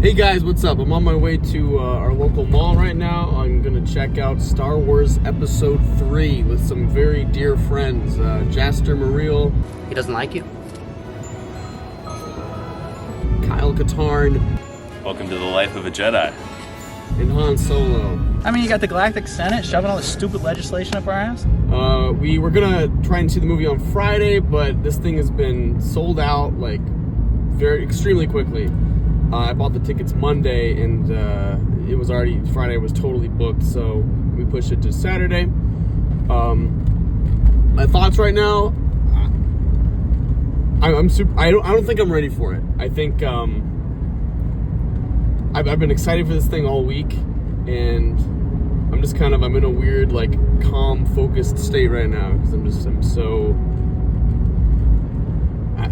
Hey guys, what's up? I'm on my way to our local mall right now. I'm gonna check out Star Wars Episode 3 with some very dear friends. Jaster Muriel. He doesn't like you? Kyle Katarn. Welcome to the life of a Jedi. And Han Solo. I mean, you got the Galactic Senate shoving all this stupid legislation up our ass. We were gonna try and see the movie on Friday, but this thing has been sold out like extremely quickly. I bought the tickets Monday, and it was already Friday was totally booked, so we pushed it to Saturday. My thoughts right now, I'm super. I don't think I'm ready for it. I think I've been excited for this thing all week, and I'm in a weird, like, calm, focused state right now because I'm so. I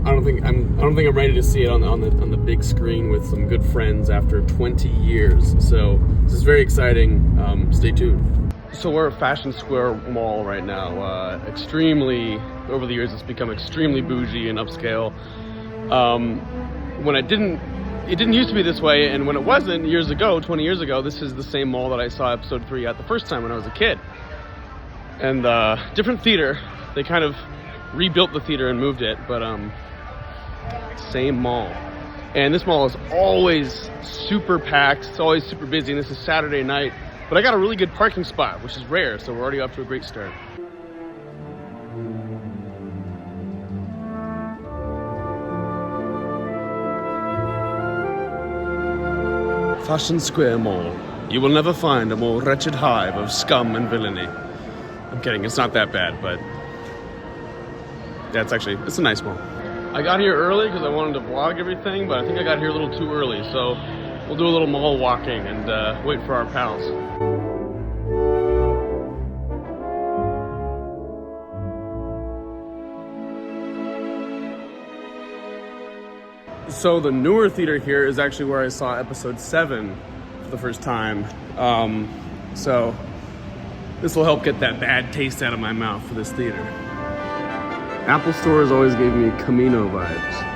don't think I'm ready to see it on the big screen with some good friends after 20 years. So this is very exciting. Stay tuned. So we're at Fashion Square Mall right now. Over the years, it's become extremely bougie and upscale. It didn't used to be this way, and when it wasn't, 20 years ago, this is the same mall that I saw Episode 3 at the first time when I was a kid. And different theater. They kind of rebuilt the theater and moved it, but same mall. And this mall is always super packed. It's always super busy, and this is Saturday night. But I got a really good parking spot, which is rare, so we're already off to a great start. Fashion Square Mall. You will never find a more wretched hive of scum and villainy. I'm kidding, it's not that bad, but yeah, it's a nice mall. I got here early because I wanted to vlog everything, but I think I got here a little too early, so we'll do a little mall walking and wait for our pals. So the newer theater here is actually where I saw Episode 7 for the first time. So this will help get that bad taste out of my mouth for this theater. Apple stores always gave me Camino vibes.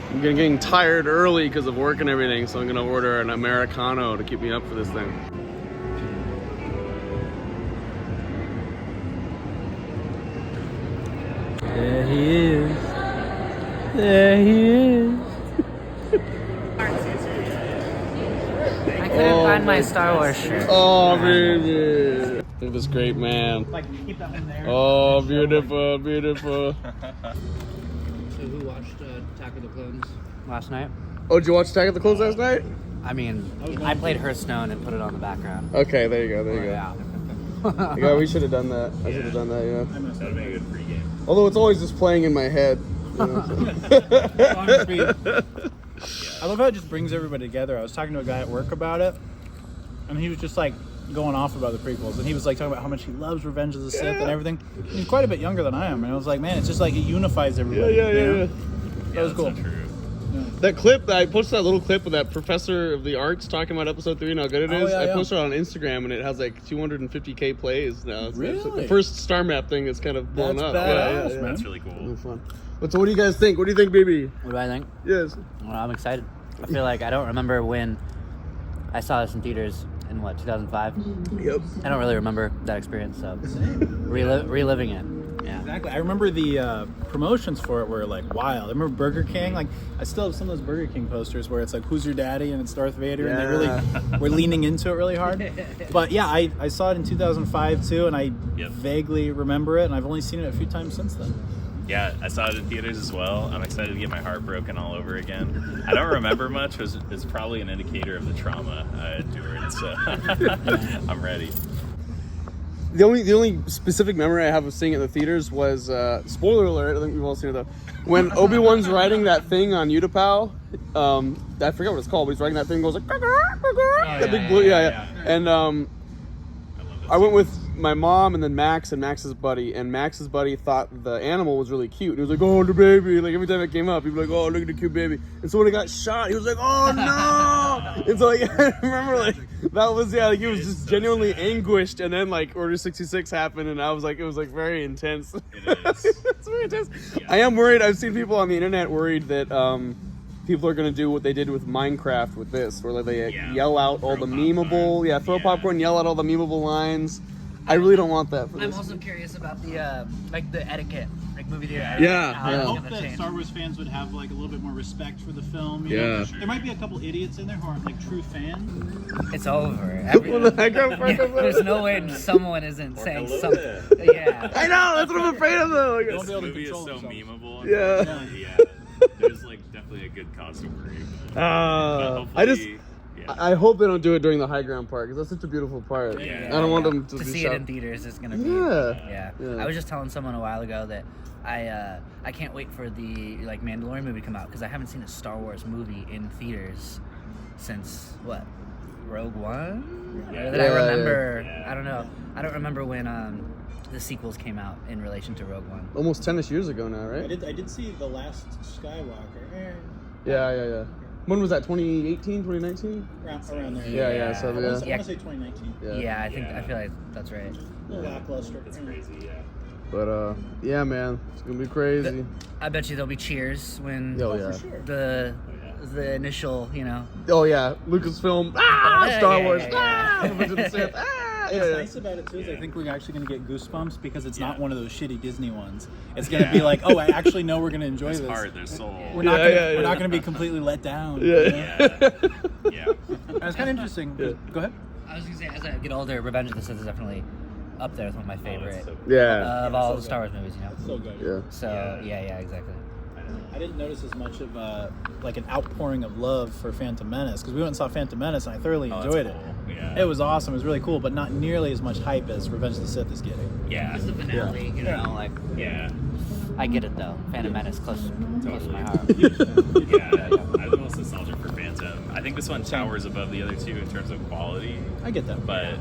I'm getting tired early because of work and everything, so I'm gonna order an Americano to keep me up for this thing. There he is. There he is. I couldn't find my Star Wars shirt. Oh, baby. Look at this great man. Keep that one there. Oh, beautiful, beautiful. So who watched Attack of the Clones last night? Oh, did you watch Attack of the Clones last night? I mean, I played Hearthstone and put it on the background. Okay, there you go, there you go. Yeah. Yeah, we should have done that. I should have done that, yeah. That would have been a good pregame. Although it's always just playing in my head. You know, so. I love how it just brings everybody together. I was talking to a guy at work about it, and he was just like going off about the prequels, and he was like talking about how much he loves Revenge of the Sith and everything. And he's quite a bit younger than I am, and I was like, man, it's just like it unifies everybody. Yeah. That was cool. So true. That clip, I posted that little clip of that professor of the arts talking about Episode 3 and how good it is. I posted it on Instagram, and it has like 250K plays now. Really? It's the first Star Map thing that's kind of blown up. Badass, Yeah. man. That's really cool. Really fun. But so what do you guys think? What do you think, baby? What do I think? Yes. Well, I'm excited. I feel like I don't remember when I saw this in theaters in 2005? Yep. I don't really remember that experience, so reliving it. Yeah. Exactly. I remember the promotions for it were like wild. I remember Burger King. Like I still have some of those Burger King posters where it's like, "Who's your daddy?" and it's Darth Vader, and they really were leaning into it really hard. But yeah, I saw it in 2005 too, and I vaguely remember it, and I've only seen it a few times since then. Yeah, I saw it in theaters as well. I'm excited to get my heart broken all over again. I don't remember much. It's probably an indicator of the trauma I endured, so I'm ready. The only specific memory I have of seeing it in the theaters was spoiler alert. I think we've all seen it though. When Obi-Wan's riding that thing on Utapau, I forget what it's called, but he's riding that thing, goes like the big blue, and I went with my mom and then Max and Max's buddy, and Max's buddy thought the animal was really cute. He was like, "Oh, the baby!" Like every time it came up, he'd be like, "Oh, look at the cute baby." And so when it got shot, he was like, "Oh no!" And so like I remember like that was like he was just genuinely anguished. And then like Order 66 happened, and I was like, it was like very intense. It is. It's very intense. Yeah. I am worried. I've seen people on the internet worried that people are going to do what they did with Minecraft with this, where they yell out all the memeable, throw popcorn, yell out all the memeable lines. I really don't want that for this. I'm also curious about the like the etiquette, like movie theater. I hope that Star Wars fans would have like a little bit more respect for the film. You know? There might be a couple idiots in there who aren't like true fans. It's over. There's no way someone isn't saying something. Yeah. I know. That's what I'm afraid of though. This movie is so memeable. Yeah. There's like definitely a good cause to worry. I hope they don't do it during the high ground part because that's such a beautiful part. I don't want them to see shot. it in theaters. Is gonna be. Yeah. I was just telling someone a while ago that I can't wait for the like Mandalorian movie to come out because I haven't seen a Star Wars movie in theaters since what, Rogue One. I remember. I don't know. I don't remember when the sequels came out in relation to Rogue One. Almost 10-ish years ago now, right? I did see The Last Skywalker. Yeah. When was that? 2018, 2019? Around there. Yeah. So I want to say 2019. Yeah, I feel like that's right. Lackluster. It's crazy, But yeah, man, it's gonna be crazy. I bet you there'll be cheers when For sure. the initial, Oh yeah, Lucasfilm. Star Wars. Revenge of the Sith. What's nice about it too is I think we're actually going to get goosebumps because it's not one of those shitty Disney ones. It's going to be like, oh, I actually know we're going to enjoy this. There's heart, there's soul. We're not going to be completely let down. Yeah. It's kind of interesting. Go ahead. I was going to say, as I get older, Revenge of the Sith is definitely up there with one of my favorite Yeah. of all the Star Wars movies, It's so good. Yeah. So, yeah, exactly. I didn't notice as much of like an outpouring of love for Phantom Menace because we went and saw Phantom Menace and I thoroughly enjoyed it. Yeah. It was awesome. It was really cool, but not nearly as much hype as Revenge of the Sith is getting. It's the finale, I get it though. Phantom Menace close to my heart. I'm the most nostalgic for Phantom. I think this one towers above the other two in terms of quality. I get that. But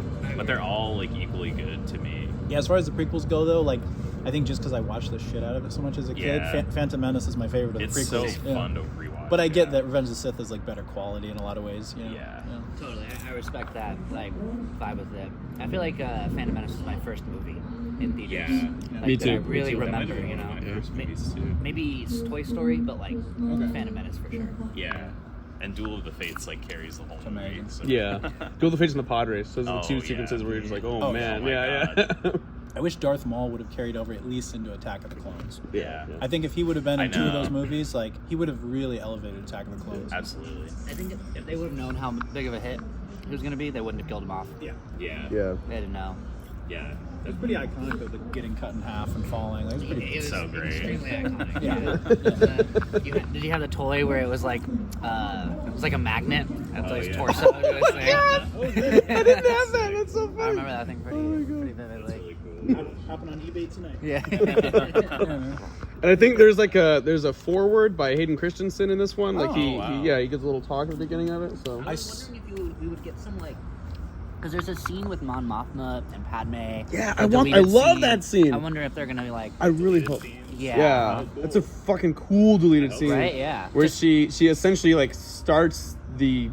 they're all like equally good to me. Yeah, as far as the prequels go though, like I think just because I watched the shit out of it so much as a kid, Phantom Menace is my favorite of the prequels. It's so fun to rewatch. But I get that Revenge of the Sith is like better quality in a lot of ways. You know? Yeah. Totally, I respect that vibe with it. I feel like Phantom Menace was my first movie in theaters. Me too. I really remember, Movies too. maybe it's Toy Story, but like Phantom Menace for sure. Yeah. And Duel of the Fates like carries the whole movie. So. Yeah. Duel of the Fates and the Pod Race. Those are the two sequences where you're just like, oh man. I wish Darth Maul would have carried over at least into Attack of the Clones. Yeah. I think if he would have been in two of those movies, like he would have really elevated Attack of the Clones. Absolutely. I think if they would have known how big of a hit he was going to be, they wouldn't have killed him off. Yeah. They didn't know. Yeah. It's pretty iconic of the getting cut in half and falling. Like, It was so great. Extremely iconic. Did you have the toy where it was like a magnet at his torso? I didn't have that. That's so funny. I remember that thing pretty vividly. Really cool. Hopping on eBay tonight. Yeah. And I think there's a foreword by Hayden Christensen in this one. Like he gives a little talk at the beginning of it. So I was wondering if we would get some like. Because there's a scene with Mon Mothma and Padme. Yeah, I love that scene. I wonder if they're gonna be like. I really hope. Yeah. That's a fucking cool deleted scene. Right? Yeah. Where she essentially like starts the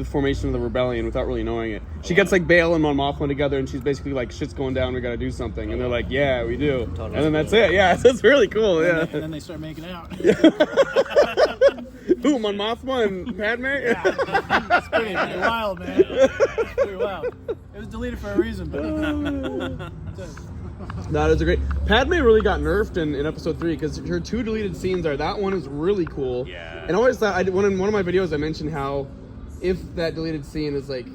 formation of the rebellion without really knowing it. She gets like Bail and Mon Mothma together, and she's basically like, "Shit's going down. We got to do something." And they're like, "Yeah, we do." Totally. And then that's it. Yeah, that's really cool. Yeah. And then they start making out. Who, Mon Mothma and Padme? Yeah. It's pretty wild, man. It's pretty wild. It was deleted for a reason, but. No, that's a great. Padme really got nerfed in episode 3 because her two deleted scenes are that one is really cool. Yeah. And I always thought in one of my videos I mentioned how if that deleted scene is like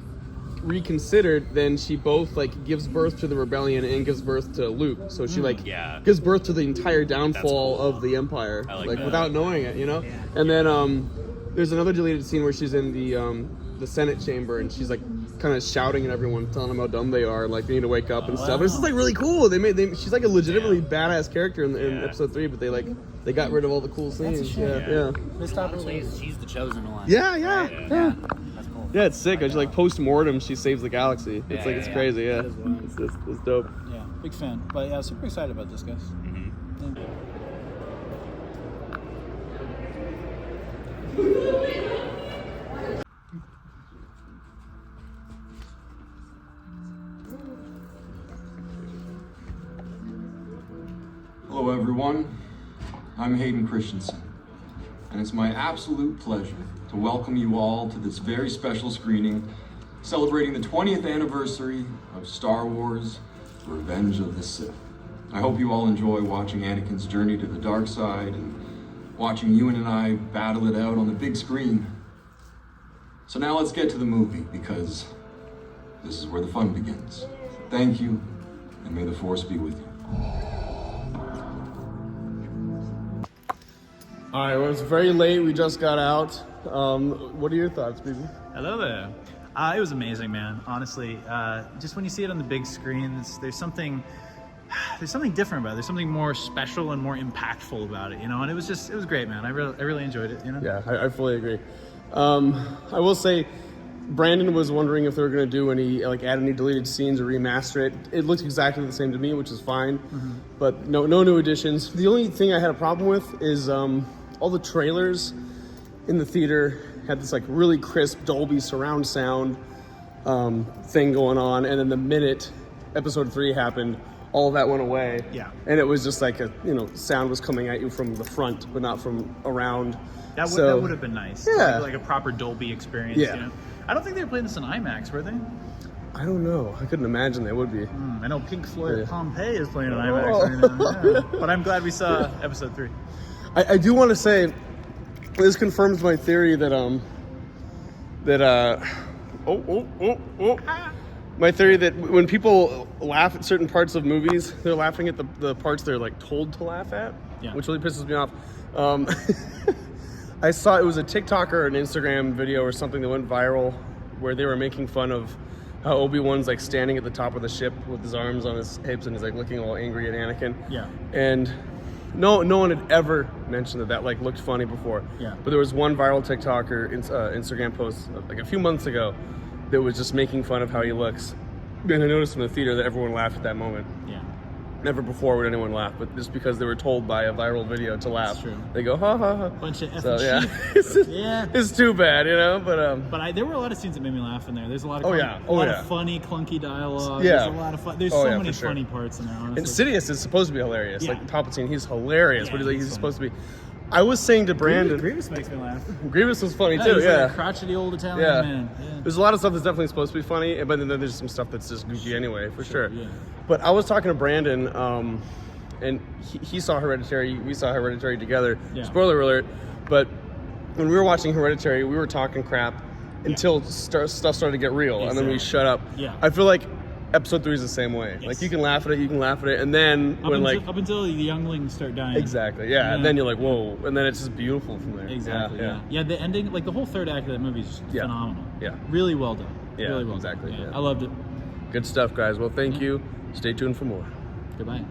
reconsidered, then she both like gives birth to the rebellion and gives birth to Luke. So she gives birth to the entire downfall of the Empire, like without knowing it, you know. Yeah. And then there's another deleted scene where she's in the Senate chamber and she's like kind of shouting at everyone, telling them how dumb they are, like they need to wake up and stuff. And it's just like really cool. She's like a legitimately badass character in episode 3, but they got rid of all the cool scenes. Yeah. Missed opportunity. She's the chosen one. Yeah. That's cool. Yeah, it's sick. It's like post-mortem, she saves the galaxy. It's it's crazy. Yeah, it's dope. Yeah, big fan. But yeah, super excited about this, guys. Mm-hmm. Yeah. Hello everyone, I'm Hayden Christensen, and it's my absolute pleasure to welcome you all to this very special screening celebrating the 20th anniversary of Star Wars: Revenge of the Sith. I hope you all enjoy watching Anakin's journey to the dark side and watching Ewan and I battle it out on the big screen. So now let's get to the movie, because this is where the fun begins. Thank you, and may the Force be with you. All right, well, it's very late. We just got out. What are your thoughts, baby? Hello there. It was amazing, man. Honestly, just when you see it on the big screen, there's something different about it. There's something more special and more impactful about it, you know. And it was great, man. I really enjoyed it, you know. Yeah, I fully agree. I will say, Brandon was wondering if they were going to do add any deleted scenes or remaster it. It looks exactly the same to me, which is fine. Mm-hmm. But no new additions. The only thing I had a problem with is all the trailers in the theater had this like really crisp Dolby surround sound thing going on, and then the minute episode 3 happened, all of that went away. Yeah. And it was just like sound was coming at you from the front, but not from around. That would have been nice. Yeah. Like a proper Dolby experience. Yeah. You know? I don't think they were playing this in IMAX, were they? I don't know. I couldn't imagine they would be. I know Pink Floyd Yeah. Pompeii is playing in IMAX right now. Yeah. But I'm glad we saw episode 3. I do want to say, this confirms my theory that my theory that when people laugh at certain parts of movies, they're laughing at the parts they're like told to laugh at, which really pisses me off. I saw it was a TikTok or an Instagram video or something that went viral where they were making fun of how Obi-Wan's like standing at the top of the ship with his arms on his hips and he's like looking all angry at Anakin. Yeah. And no one had ever mentioned that like looked funny before. Yeah. But there was one viral TikTok or Instagram post like a few months ago that was just making fun of how he looks. And I noticed in the theater that everyone laughed at that moment. Yeah. Never before would anyone laugh, but just because they were told by a viral video to laugh, That's true. they go ha ha ha. Bunch of So effing sheep. Yeah. It's too bad, you know. But There were a lot of scenes that made me laugh in there. There's a lot of of funny, clunky dialogue. Yeah. There's a lot of fun. There's so many for sure. funny parts in there. Honestly. And Sidious is supposed to be hilarious. Yeah. Like Palpatine, he's hilarious, Yeah, but he's he's supposed to be. I was saying to Brandon, Grievous makes me laugh. Grievous was funny Yeah, too. he's Yeah, like a crotchety old Italian yeah. man. Yeah. There's a lot of stuff that's definitely supposed to be funny, but then there's some stuff that's just goofy anyway, for sure. Yeah. But I was talking to Brandon, and he saw Hereditary. We saw Hereditary together. Yeah. Spoiler alert. But when we were watching Hereditary, we were talking crap until stuff started to get real, and then we shut up. Yeah. I feel like episode 3 is the same way. Yes. Like you can laugh at it, and then up until the younglings start dying. Exactly, yeah. And then you're like, whoa, and then it's just beautiful from there. Exactly. Yeah. The ending, like the whole third act of that movie is just phenomenal. Yeah. Really well done. Yeah, really well exactly, done. yeah. I loved it. Good stuff, guys. Well, thank you. Stay tuned for more. Goodbye.